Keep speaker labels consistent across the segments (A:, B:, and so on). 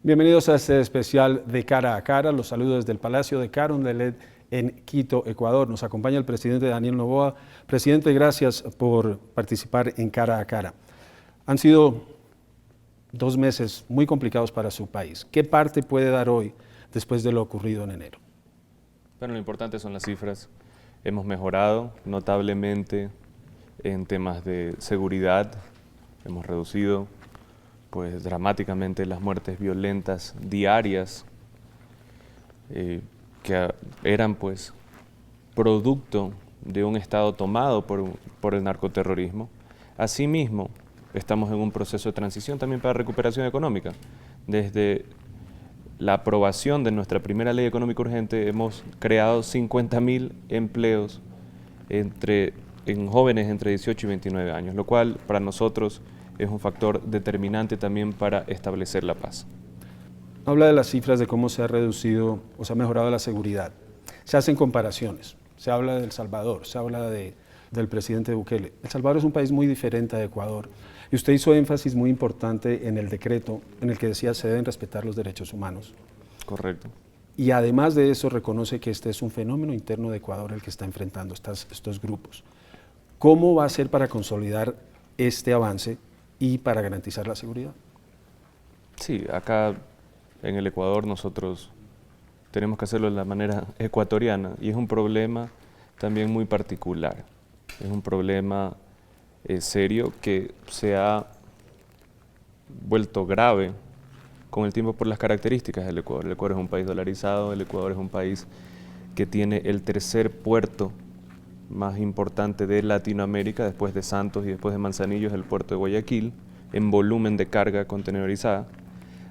A: Bienvenidos a este especial de Cara a Cara. Los saludos desde el Palacio de Carondelet en Quito, Ecuador. Nos acompaña el presidente Daniel Noboa. Presidente, gracias por participar en Cara a Cara. Han sido 2 meses muy complicados para su país. ¿Qué parte puede dar hoy después de lo ocurrido en enero?
B: Bueno, lo importante son las cifras. Hemos mejorado notablemente en temas de seguridad. Hemos reducido pues dramáticamente las muertes violentas diarias que eran pues producto de un Estado tomado por el narcoterrorismo. Asimismo, estamos en un proceso de transición también para recuperación económica. Desde la aprobación de nuestra primera ley económica urgente hemos creado 50.000 empleos en jóvenes entre 18 y 29 años, lo cual para nosotros es un factor determinante también para establecer la paz.
A: Habla de las cifras de cómo se ha reducido o se ha mejorado la seguridad. Se hacen comparaciones. Se habla de El Salvador, se habla del presidente Bukele. El Salvador es un país muy diferente a Ecuador. Y usted hizo énfasis muy importante en el decreto en el que decía se deben respetar los derechos humanos.
B: Correcto.
A: Y además de eso reconoce que este es un fenómeno interno de Ecuador el que está enfrentando estos grupos. ¿Cómo va a ser para consolidar este avance y para garantizar la seguridad?
B: Sí, acá en el Ecuador nosotros tenemos que hacerlo de la manera ecuatoriana y es un problema también muy particular. Es un problema serio que se ha vuelto grave con el tiempo por las características del Ecuador. El Ecuador es un país dolarizado, el Ecuador es un país que tiene el tercer puerto más importante de Latinoamérica, después de Santos y después de Manzanillo, es el puerto de Guayaquil, en volumen de carga contenedorizada.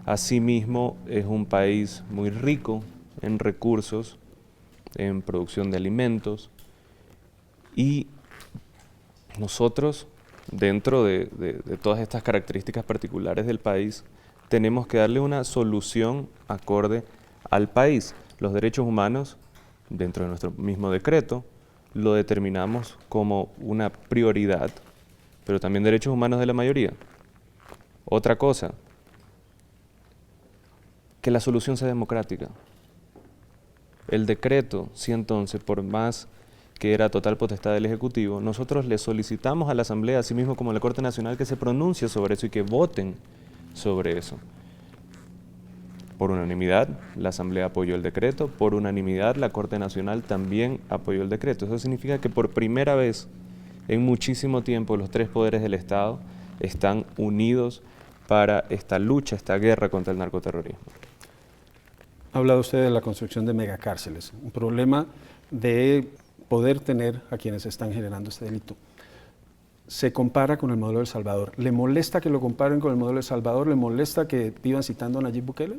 B: Asimismo, es un país muy rico en recursos, en producción de alimentos, y nosotros, dentro de todas estas características particulares del país, tenemos que darle una solución acorde al país. Los derechos humanos, dentro de nuestro mismo decreto, lo determinamos como una prioridad, pero también derechos humanos de la mayoría. Otra cosa, que la solución sea democrática. El decreto, sí, entonces, por más que era total potestad del Ejecutivo, nosotros le solicitamos a la Asamblea, así mismo como a la Corte Nacional, que se pronuncie sobre eso y que voten sobre eso. Por unanimidad, la Asamblea apoyó el decreto, por unanimidad, la Corte Nacional también apoyó el decreto. Eso significa que por primera vez en muchísimo tiempo los 3 poderes del Estado están unidos para esta lucha, esta guerra contra el narcoterrorismo.
A: Ha hablado usted de la construcción de megacárceles, un problema de poder tener a quienes están generando este delito. Se compara con el modelo de El Salvador. ¿Le molesta que lo comparen con el modelo de El Salvador? ¿Le molesta que vivan citando a Nayib Bukele?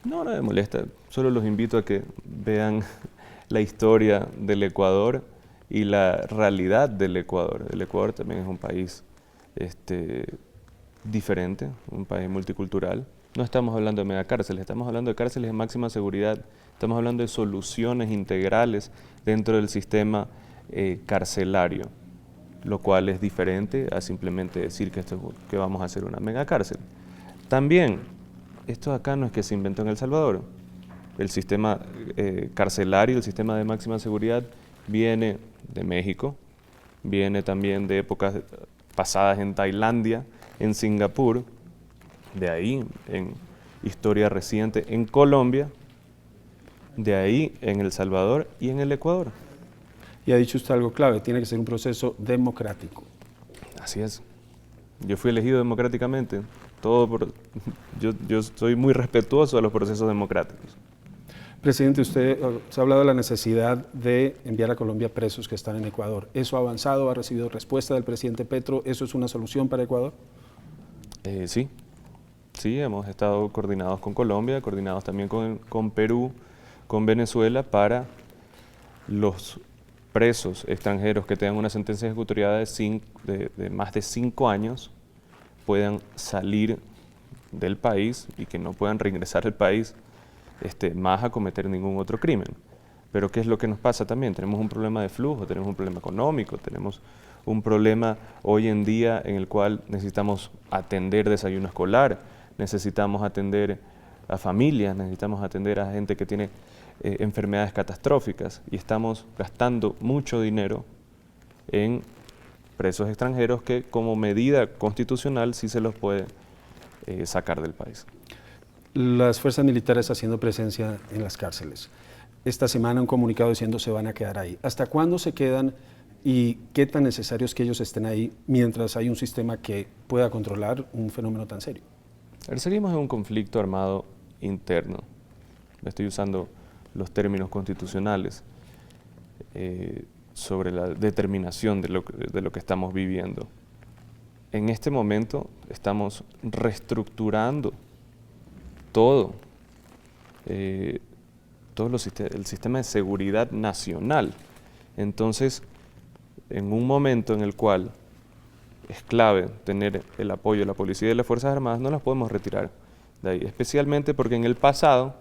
B: No, no me molesta. Solo los invito a que vean la historia del Ecuador y la realidad del Ecuador. El Ecuador también es un país diferente, un país multicultural. No estamos hablando de megacárceles, estamos hablando de cárceles de máxima seguridad. Estamos hablando de soluciones integrales dentro del sistema carcelario, lo cual es diferente a simplemente decir que vamos a hacer una megacárcel. También, esto acá no es que se inventó en El Salvador. El sistema carcelario, el sistema de máxima seguridad, viene de México, viene también de épocas pasadas en Tailandia, en Singapur, de ahí en historia reciente en Colombia, de ahí en El Salvador y en el Ecuador.
A: Y ha dicho usted algo clave, tiene que ser un proceso democrático.
B: Así es. Yo fui elegido democráticamente. Yo soy muy respetuoso de los procesos democráticos.
A: Presidente, usted se ha hablado de la necesidad de enviar a Colombia presos que están en Ecuador. ¿Eso ha avanzado? ¿Ha recibido respuesta del presidente Petro? ¿Eso es una solución para Ecuador?
B: Sí, hemos estado coordinados con Colombia, coordinados también con Perú, con Venezuela, para los presos extranjeros que tengan una sentencia ejecutoriada de más de 5 años puedan salir del país y que no puedan reingresar al país más a cometer ningún otro crimen. Pero ¿qué es lo que nos pasa también? Tenemos un problema de flujo, tenemos un problema económico, tenemos un problema hoy en día en el cual necesitamos atender desayuno escolar, necesitamos atender a familias, necesitamos atender a gente que tiene enfermedades catastróficas y estamos gastando mucho dinero en presos extranjeros que como medida constitucional sí se los puede sacar del país.
A: Las fuerzas militares haciendo presencia en las cárceles. Esta semana un comunicado diciendo se van a quedar ahí. ¿Hasta cuándo se quedan y qué tan necesario es que ellos estén ahí mientras hay un sistema que pueda controlar un fenómeno tan serio?
B: Seguimos en un conflicto armado interno. Estoy usando los términos constitucionales sobre la determinación de lo que estamos viviendo. En este momento estamos reestructurando todo, el sistema de seguridad nacional. Entonces, en un momento en el cual es clave tener el apoyo de la policía y de las Fuerzas Armadas, no las podemos retirar de ahí, especialmente porque en el pasado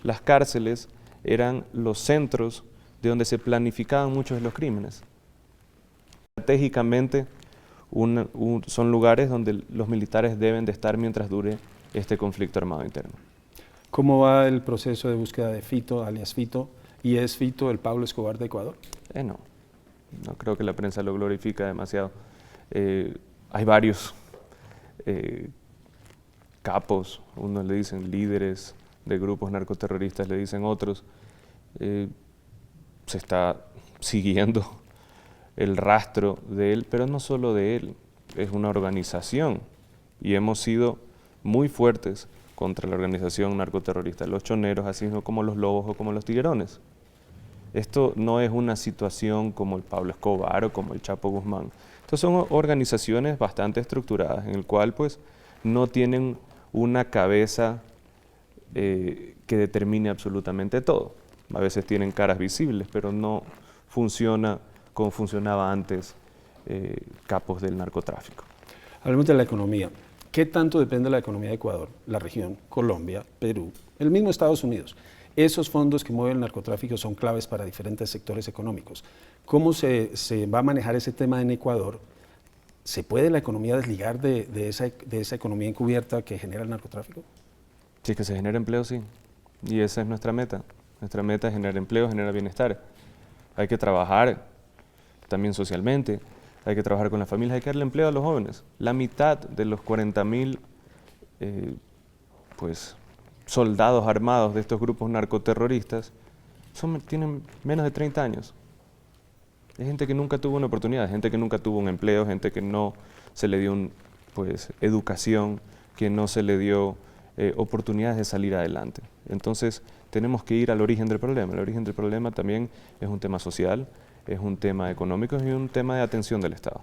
B: las cárceles eran los centros de donde se planificaban muchos de los crímenes. Estratégicamente son lugares donde los militares deben de estar mientras dure este conflicto armado interno.
A: ¿Cómo va el proceso de búsqueda de Fito, alias Fito, y es Fito el Pablo Escobar de Ecuador?
B: No creo que la prensa lo glorifica demasiado. Hay varios capos, unos le dicen líderes de grupos narcoterroristas, le dicen otros. Se está siguiendo el rastro de él, pero no solo de él, es una organización y hemos sido muy fuertes contra la organización narcoterrorista, los choneros, así como los lobos o como los tiguerones. Esto no es una situación como el Pablo Escobar o como el Chapo Guzmán. Estas son organizaciones bastante estructuradas, en el cual pues no tienen una cabeza que determine absolutamente todo. A veces tienen caras visibles, pero no funciona como funcionaba antes capos del narcotráfico.
A: Hablemos de la economía. ¿Qué tanto depende la economía de Ecuador, la región, Colombia, Perú, el mismo Estados Unidos? Esos fondos que mueven el narcotráfico son claves para diferentes sectores económicos. ¿Cómo se va a manejar ese tema en Ecuador? ¿Se puede la economía desligar de esa economía encubierta que genera el narcotráfico?
B: Sí, que se genere empleo, sí. Y esa es nuestra meta. Nuestra meta es generar empleo, generar bienestar. Hay que trabajar también socialmente, hay que trabajar con las familias, hay que darle empleo a los jóvenes. La mitad de los 40.000 soldados armados de estos grupos narcoterroristas tienen menos de 30 años. Es gente que nunca tuvo una oportunidad, gente que nunca tuvo un empleo, gente que no se le dio educación, que no se le dio oportunidades de salir adelante. Entonces tenemos que ir al origen del problema. El origen del problema también es un tema social, es un tema económico y un tema de atención del Estado.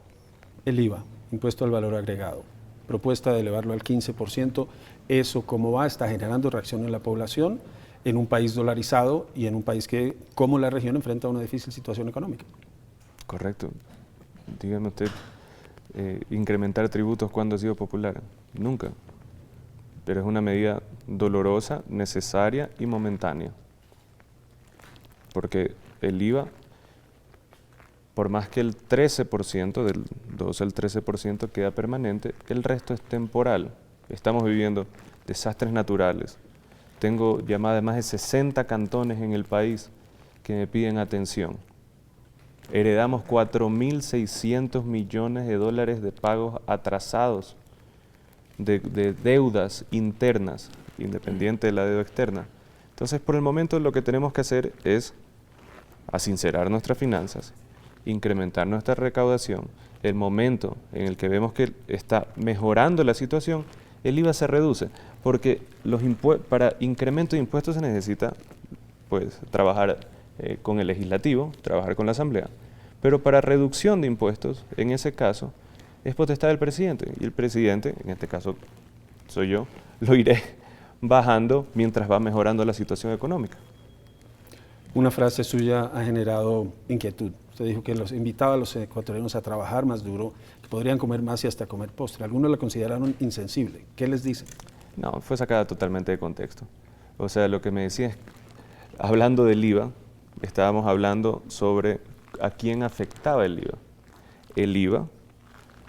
A: El IVA, impuesto al valor agregado, propuesta de elevarlo al 15%, ¿eso cómo va? ¿Está generando reacción en la población en un país dolarizado y en un país que, como la región, enfrenta una difícil situación económica?
B: Correcto. Dígame usted, incrementar tributos, ¿cuándo ha sido popular? Nunca. Pero es una medida dolorosa, necesaria y momentánea. Porque el IVA, por más que el 13%, del 12 al 13% queda permanente, el resto es temporal. Estamos viviendo desastres naturales. Tengo llamadas de más de 60 cantones en el país que me piden atención. Heredamos 4.600 millones de dólares de pagos atrasados, de deudas internas, independiente de la deuda externa. Entonces, por el momento lo que tenemos que hacer es asincerar nuestras finanzas, incrementar nuestra recaudación. El momento en el que vemos que está mejorando la situación, el IVA se reduce, porque para incremento de impuestos se necesita trabajar con el legislativo, trabajar con la asamblea, pero para reducción de impuestos, en ese caso, es potestad del presidente, y el presidente, en este caso soy yo, lo iré bajando mientras va mejorando la situación económica.
A: Una frase suya ha generado inquietud. Usted dijo que los invitaba a los ecuatorianos a trabajar más duro, que podrían comer más y hasta comer postre. Algunos la consideraron insensible. ¿Qué les dice?
B: No, fue sacada totalmente de contexto. O sea, lo que me decía es, hablando del IVA, estábamos hablando sobre a quién afectaba el IVA. El IVA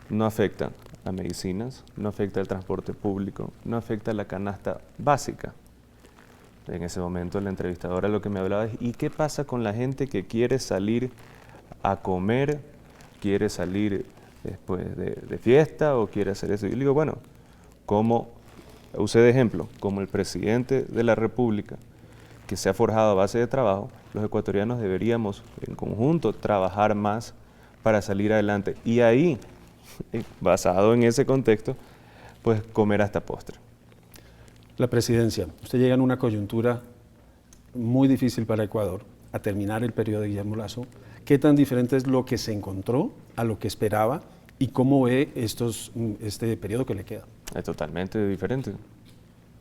B: no afecta a medicinas, no afecta al transporte público, no afecta a la canasta básica. En ese momento la entrevistadora lo que me hablaba es, ¿y qué pasa con la gente que quiere salir a comer, quiere salir después de fiesta o quiere hacer eso? Y yo le digo, bueno, como usé de ejemplo, como el presidente de la República, que se ha forjado a base de trabajo, los ecuatorianos deberíamos en conjunto trabajar más para salir adelante. Y ahí, basado en ese contexto, pues comer hasta postre.
A: La presidencia, usted llega en una coyuntura muy difícil para Ecuador, a terminar el periodo de Guillermo Lasso. ¿Qué tan diferente es lo que se encontró a lo que esperaba y cómo ve este periodo que le queda?
B: Es totalmente diferente.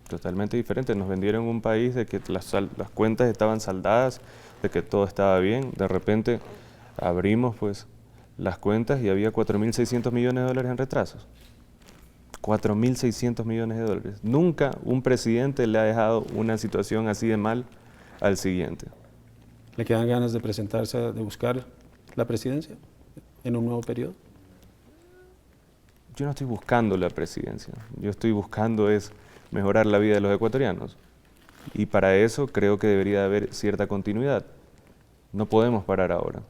B: Totalmente diferente. Nos vendieron un país de que las cuentas estaban saldadas, de que todo estaba bien. De repente abrimos pues las cuentas y había 4.600 millones de dólares en retrasos. 4.600 millones de dólares. Nunca un presidente le ha dejado una situación así de mal al siguiente.
A: ¿Le quedan ganas de presentarse, de buscar la presidencia en un nuevo periodo?
B: Yo no estoy buscando la presidencia. Yo estoy buscando es mejorar la vida de los ecuatorianos. Y para eso creo que debería haber cierta continuidad. No podemos parar ahora.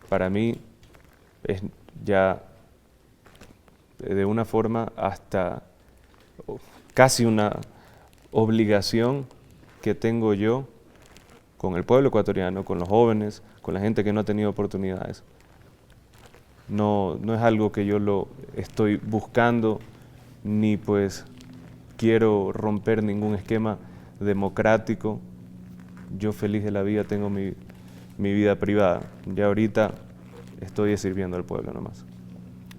B: Para mí es ya de una forma hasta casi una obligación que tengo yo con el pueblo ecuatoriano, con los jóvenes, con la gente que no ha tenido oportunidades. No es algo que yo lo estoy buscando, ni pues quiero romper ningún esquema democrático. Yo feliz de la vida tengo mi vida privada. Ya ahorita estoy sirviendo al pueblo nomás.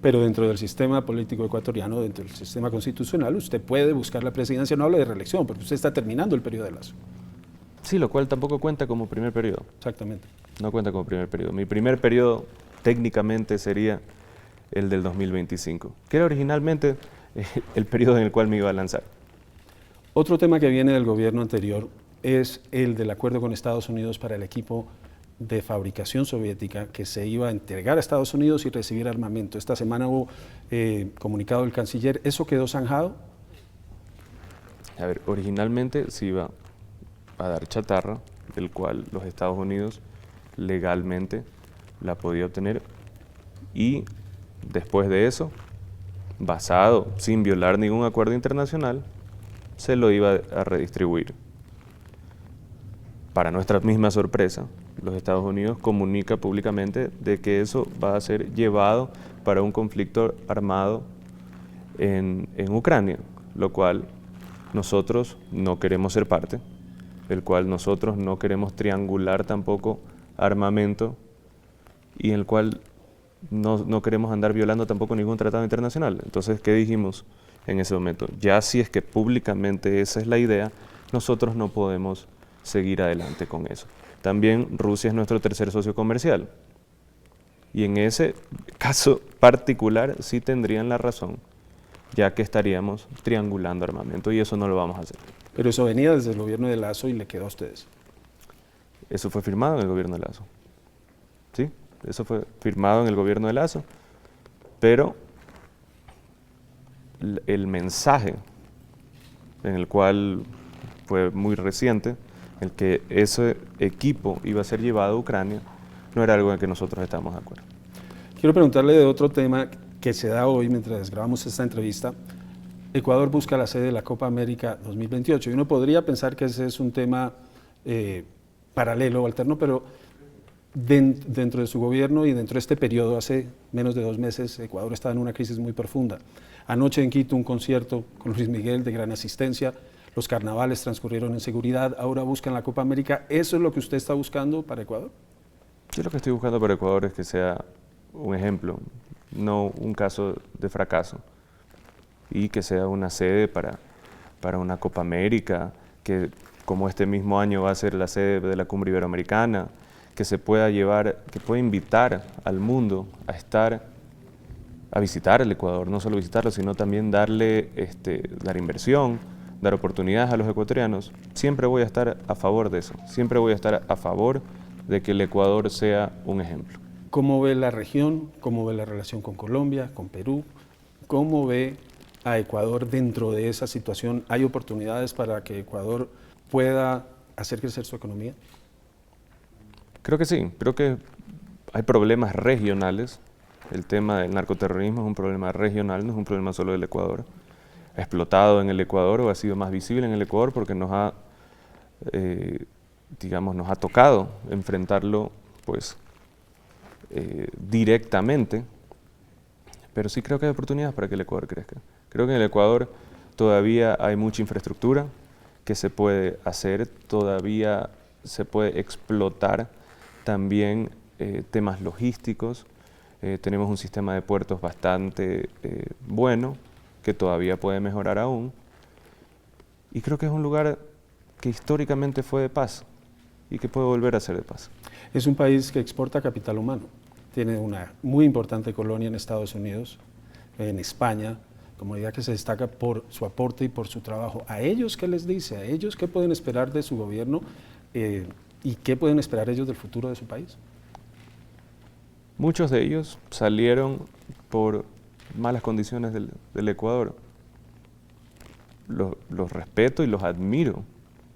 A: Pero dentro del sistema político ecuatoriano, dentro del sistema constitucional, usted puede buscar la presidencia, no habla de reelección, porque usted está terminando el periodo de Lasso.
B: Sí, lo cual tampoco cuenta como primer periodo.
A: Exactamente.
B: No cuenta como primer periodo. Mi primer periodo técnicamente sería el del 2025, que era originalmente el periodo en el cual me iba a lanzar.
A: Otro tema que viene del gobierno anterior es el del acuerdo con Estados Unidos para el equipo de fabricación soviética que se iba a entregar a Estados Unidos y recibir armamento. Esta semana hubo comunicado del canciller. ¿Eso quedó zanjado?
B: A ver, originalmente se iba a dar chatarra, del cual los Estados Unidos legalmente la podía obtener, y después de eso, basado, sin violar ningún acuerdo internacional, se lo iba a redistribuir. Para nuestra misma sorpresa, los Estados Unidos comunica públicamente de que eso va a ser llevado para un conflicto armado en Ucrania, lo cual nosotros no queremos ser parte, del cual nosotros no queremos triangular tampoco armamento y en el cual no queremos andar violando tampoco ningún tratado internacional. Entonces, ¿qué dijimos en ese momento? Ya si es que públicamente esa es la idea, nosotros no podemos seguir adelante con eso. También Rusia es nuestro tercer socio comercial y en ese caso particular sí tendrían la razón, ya que estaríamos triangulando armamento y eso no lo vamos a hacer.
A: Pero eso venía desde el gobierno de Lasso y le quedó a ustedes.
B: Eso fue firmado en el gobierno de Lasso. ¿Sí? Eso fue firmado en el gobierno de Lasso, pero el mensaje en el cual fue muy reciente, el que ese equipo iba a ser llevado a Ucrania, no era algo en que nosotros estábamos de acuerdo.
A: Quiero preguntarle de otro tema que se da hoy mientras grabamos esta entrevista. Ecuador busca la sede de la Copa América 2028 y uno podría pensar que ese es un tema paralelo o alterno, pero dentro de su gobierno y dentro de este periodo, hace menos de 2 meses, Ecuador estaba en una crisis muy profunda. Anoche en Quito un concierto con Luis Miguel de gran asistencia, los carnavales transcurrieron en seguridad, ahora buscan la Copa América. ¿Eso es lo que usted está buscando para Ecuador?
B: Yo lo que estoy buscando para Ecuador es que sea un ejemplo, no un caso de fracaso, y que sea una sede para una Copa América, que como este mismo año va a ser la sede de la Cumbre Iberoamericana, que se pueda llevar, que pueda invitar al mundo a visitar el Ecuador, no solo visitarlo, sino también dar inversión, dar oportunidades a los ecuatorianos. Siempre voy a estar a favor de eso, siempre voy a estar a favor de que el Ecuador sea un ejemplo.
A: ¿Cómo ve la región? ¿Cómo ve la relación con Colombia, con Perú? ¿Cómo ve a Ecuador dentro de esa situación? ¿Hay oportunidades para que Ecuador pueda hacer crecer su economía?
B: Creo que sí, creo que hay problemas regionales. El tema del narcoterrorismo es un problema regional, no es un problema solo del Ecuador. Ha explotado en el Ecuador o ha sido más visible en el Ecuador porque nos ha tocado enfrentarlo pues, directamente, pero sí creo que hay oportunidades para que el Ecuador crezca. Creo que en el Ecuador todavía hay mucha infraestructura que se puede hacer, todavía se puede explotar también temas logísticos. Tenemos un sistema de puertos bastante bueno, que todavía puede mejorar aún. Y creo que es un lugar que históricamente fue de paz y que puede volver a ser de paz.
A: Es un país que exporta capital humano. Tiene una muy importante colonia en Estados Unidos, en España, comunidad que se destaca por su aporte y por su trabajo. ¿A ellos qué les dice? ¿A ellos qué pueden esperar de su gobierno y qué pueden esperar ellos del futuro de su país?
B: Muchos de ellos salieron por malas condiciones del Ecuador. Los respeto y los admiro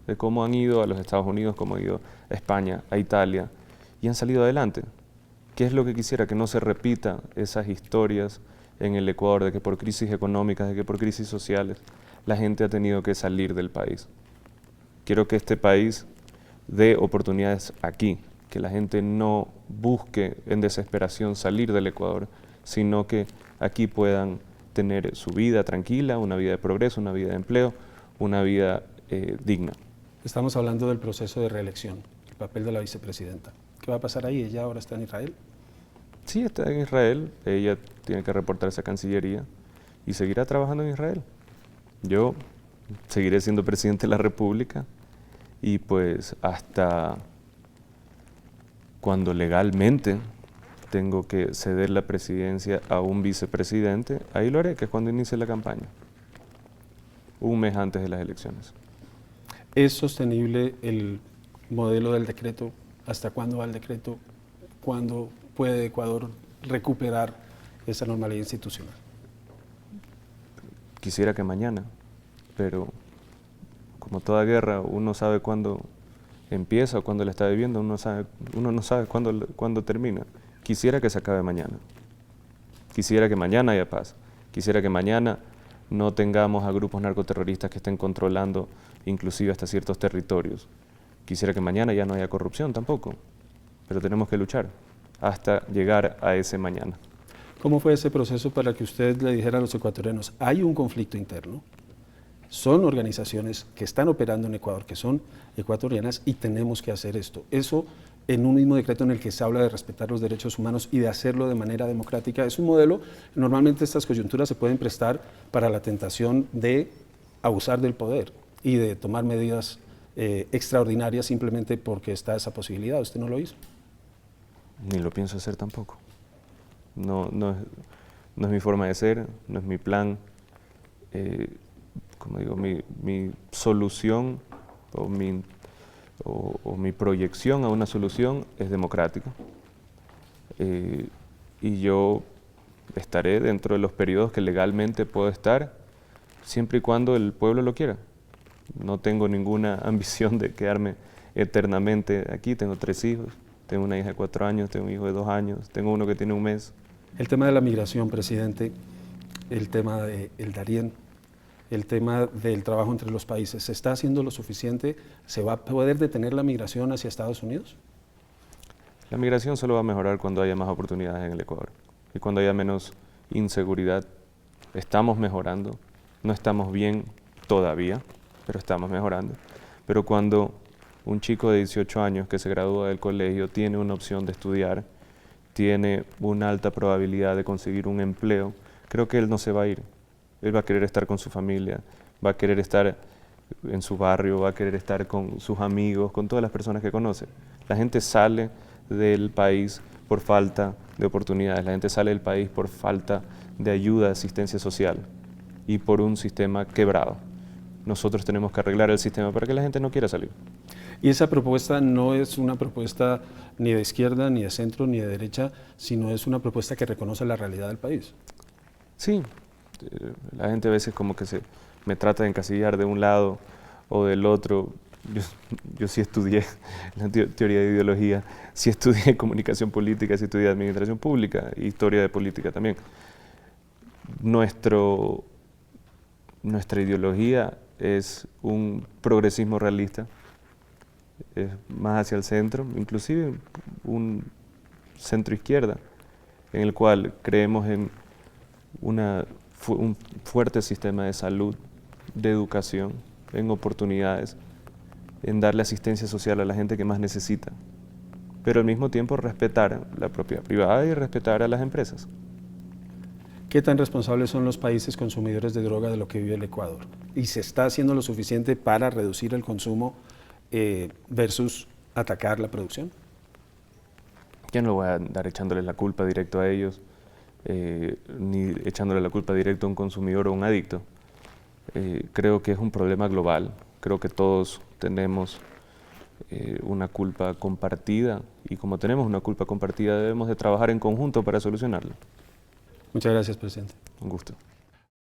B: de cómo han ido a los Estados Unidos, cómo han ido a España, a Italia, y han salido adelante. ¿Qué es lo que quisiera? Que no se repita esas historias en el Ecuador de que por crisis económicas, de que por crisis sociales, la gente ha tenido que salir del país. Quiero que este país dé oportunidades aquí, que la gente no busque en desesperación salir del Ecuador, sino que aquí puedan tener su vida tranquila, una vida de progreso, una vida de empleo, una vida digna.
A: Estamos hablando del proceso de reelección, el papel de la vicepresidenta. ¿Qué va a pasar ahí? ¿Ella ahora está en Israel?
B: Sí, está en Israel, ella tiene que reportarse a Cancillería y seguirá trabajando en Israel. Yo seguiré siendo presidente de la República y pues hasta cuando legalmente tengo que ceder la presidencia a un vicepresidente, ahí lo haré, que es cuando inicie la campaña, un mes antes de las elecciones.
A: ¿Es sostenible el modelo del decreto? ¿Hasta cuándo va el decreto? ¿Cuándo puede Ecuador recuperar esa normalidad institucional?
B: Quisiera que mañana, pero como toda guerra, uno sabe cuándo empieza o cuándo la está viviendo, uno no sabe cuándo termina. Quisiera que se acabe mañana. Quisiera que mañana haya paz. Quisiera que mañana no tengamos a grupos narcoterroristas que estén controlando inclusive hasta ciertos territorios. Quisiera que mañana ya no haya corrupción tampoco, pero tenemos que luchar hasta llegar a ese mañana.
A: ¿Cómo fue ese proceso para que usted le dijera a los ecuatorianos, hay un conflicto interno, son organizaciones que están operando en Ecuador, que son ecuatorianas y tenemos que hacer esto? Eso en un mismo decreto en el que se habla de respetar los derechos humanos y de hacerlo de manera democrática. Es un modelo, normalmente estas coyunturas se pueden prestar para la tentación de abusar del poder y de tomar medidas extraordinarias simplemente porque está esa posibilidad. ¿Usted no lo hizo?
B: Ni lo pienso hacer tampoco. No es mi forma de ser, no es mi plan. Como digo, mi solución o mi proyección a una solución es democrática. Y yo estaré dentro de los periodos que legalmente puedo estar, siempre y cuando el pueblo lo quiera. No tengo ninguna ambición de quedarme eternamente aquí. Tengo 3 hijos, tengo una hija de 4 años, tengo un hijo de 2 años, tengo uno que tiene 1 mes.
A: El tema de la migración, presidente, el tema del Darién, el tema del trabajo entre los países, ¿se está haciendo lo suficiente? ¿Se va a poder detener la migración hacia Estados Unidos?
B: La migración solo va a mejorar cuando haya más oportunidades en el Ecuador y cuando haya menos inseguridad. Estamos mejorando, no estamos bien todavía, pero estamos mejorando. Pero cuando un chico de 18 años que se gradúa del colegio tiene una opción de estudiar, tiene una alta probabilidad de conseguir un empleo, creo que él no se va a ir. Él va a querer estar con su familia, va a querer estar en su barrio, va a querer estar con sus amigos, con todas las personas que conoce. La gente sale del país por falta de oportunidades, la gente sale del país por falta de ayuda, de asistencia social y por un sistema quebrado. Nosotros tenemos que arreglar el sistema para que la gente no quiera salir.
A: Y esa propuesta no es una propuesta ni de izquierda, ni de centro, ni de derecha, sino es una propuesta que reconoce la realidad del país.
B: Sí, La gente a veces como que me trata de encasillar de un lado o del otro. Yo sí estudié la teoría de ideología, sí estudié comunicación política, sí estudié administración pública, historia de política también. Nuestra ideología es un progresismo realista, es más hacia el centro, inclusive un centro izquierda, en el cual creemos en un fuerte sistema de salud, de educación, en oportunidades, en darle asistencia social a la gente que más necesita, pero al mismo tiempo respetar la propiedad privada y respetar a las empresas.
A: ¿Qué tan responsables son los países consumidores de droga de lo que vive el Ecuador? ¿Y se está haciendo lo suficiente para reducir el consumo versus atacar la producción?
B: Yo no voy a andar echándole la culpa directo a ellos, ni echándole la culpa directo a un consumidor o a un adicto. Creo que es un problema global, creo que todos tenemos una culpa compartida y como tenemos una culpa compartida debemos de trabajar en conjunto para solucionarla.
A: Muchas gracias, presidente.
B: Un gusto.